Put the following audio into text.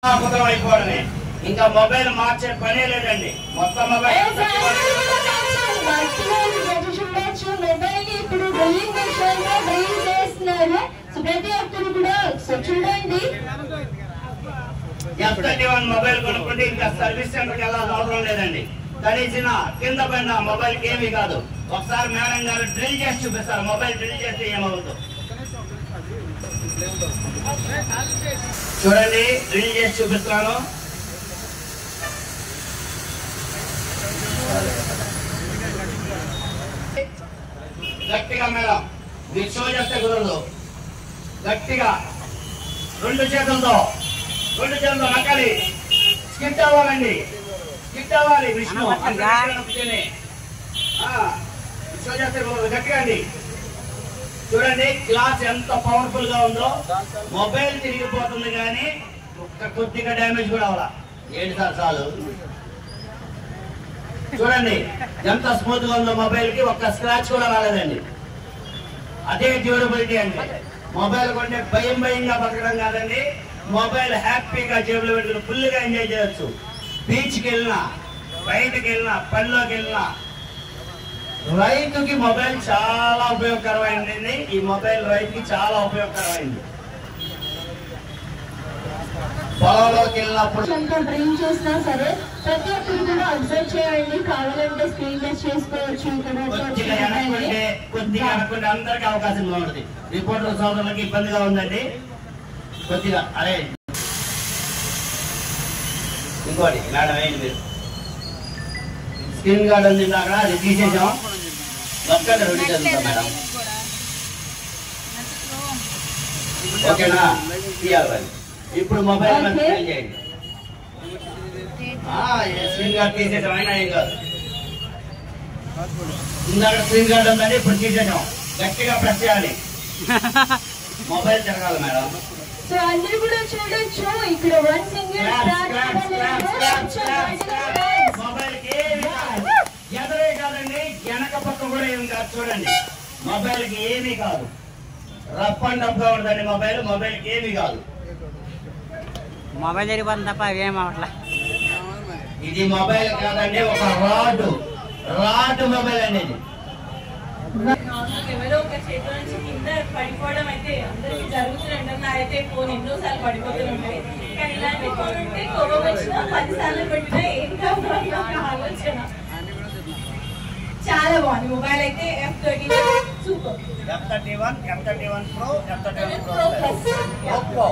అయిపోవడమే, ఇంకా మొబైల్ మార్చే పనే లేదండి. మొత్తం మొబైల్ ఇప్పుడు డ్రిల్లింగ్ మిషన్ లో డ్రిల్ చేస్తున్నారు. ప్రతి ఒక్కరు కూడా చూడండి. F31 మొబైల్ కొనుక్కుంటే ఇంకా సర్వీస్ సెంటర్కి వెళ్ళాల్సిన అవసరం లేదండి. కనీసిన కింద పైన మొబైల్ ఏమీ కాదు. ఒకసారి మేడం గారు డ్రిల్ చేసి చూపిస్తారు. మొబైల్ డ్రిల్ చేస్తే ఏమవుతుందో చూడండి. డ్రిల్ చేసి చూపిస్తాను. గట్టిగా మేడం, మీరు షో చేస్తే కుదరదు. గట్టిగా రెండు చేతులతో నక్కాలి. స్కిట్ అవ్వాలండి, స్కిట్ అవ్వాలి. విష్ణు షో చేస్తే కుదరదు. గట్టిగా అండి. చూడండి గ్లాస్ ఎంత పవర్ఫుల్ గా ఉందో. మొబైల్ తిరిగిపోతుంది కానీ ఒక్క కొద్దిగా డ్యామేజ్ కూడా అవ్వాల. ఏంటి సార్ చాలు. చూడండి ఎంత స్మూత్ గా ఉందో. మొబైల్ కి ఒక్క స్క్రాచ్ కూడా రాలేదండి. అదే డ్యూరబిలిటీ అంటే. మొబైల్ కొంటే భయంగా బతకడం కాదండి. మొబైల్ హ్యాపీగా జేబులో పెట్టుకుని ఫుల్ గా ఎంజాయ్ చేయొచ్చు. బీచ్కి వెళ్ళినా, బయటకి వెళ్ళినా, పనిలోకి వెళ్ళినా. రైతుకి మొబైల్ చాలా ఉపయోగకరమైంది. ఈ మొబైల్ రైతుకి చాలా ఉపయోగకరమైంది. పొలంలోకి వెళ్ళినప్పుడు డ్రిల్ చేసినా సరే ప్రతి ఒక్కరు కూడా అబ్జర్వ్ చేయండి. కావాలంటే స్క్రీన్ టెస్ట్ చేసుకోవచ్చు. కొద్దిగా అనుకుంటే అందరికీ అవకాశం ఉంటుంది. రిపోర్టర్ సోదరులకి ఇబ్బందిగా ఉందండి. కొద్దిగా అరే ఇంకోటి మేడం ఏంటి, మీరు స్క్రీన్ గార్డ్ ఉంది అక్కడ, అది తీసేసాం. ఒక్కటి రెడీ చేస్తాం మేడం. ఓకేనా? తీయాలి. ఇప్పుడు మొబైల్ చేయండి. స్క్రీన్ గార్డ్ తీసేసాం. అయినా ఏం కాదు. ఇందాక స్క్రీన్ గార్డ్ ఉందని ఇప్పుడు తీసేసాం. గట్టిగా ప్రెస్ చేయాలి. మొబైల్ తిరగాలి మేడం. సో అందరూ కూడా చూడొచ్చు. ఇక్కడ వన్ సింగిల్ మొబైల్ కి ఎదురే కాదండి, వెనక పక్క కూడా ఏం కాదు. చూడండి మొబైల్ కి ఏమీ కాదు. రఫ్ అండ్ టఫ్ గా ఉంటుందండి మొబైల్. మొబైల్ కి ఏమీ కాదు. మొబైల్ జరిగిపోతుంది తప్ప అవేం అవట్లా. ఇది మొబైల్ కాదండి, ఒక రాడ్ మొబైల్ అనేది. ఎవరో ఒక చేతిలో నుంచి కింద పడిపోవడం అయితే అందరికీ జరుగుతుందంటే నాకైతే ఫోన్ ఎన్నోసార్లు పడిపోతుంటాయి. కానీ ఇలాంటి ఫోన్ ఉంటే కోపం వచ్చినా 10 సార్లు పెట్టినా ఏం కాదు ఒక ఆలోచన. చాలా బాగుంది మొబైల్ అయితే. F31 super. F31 Pro, F31 Pro Plus. Oppo.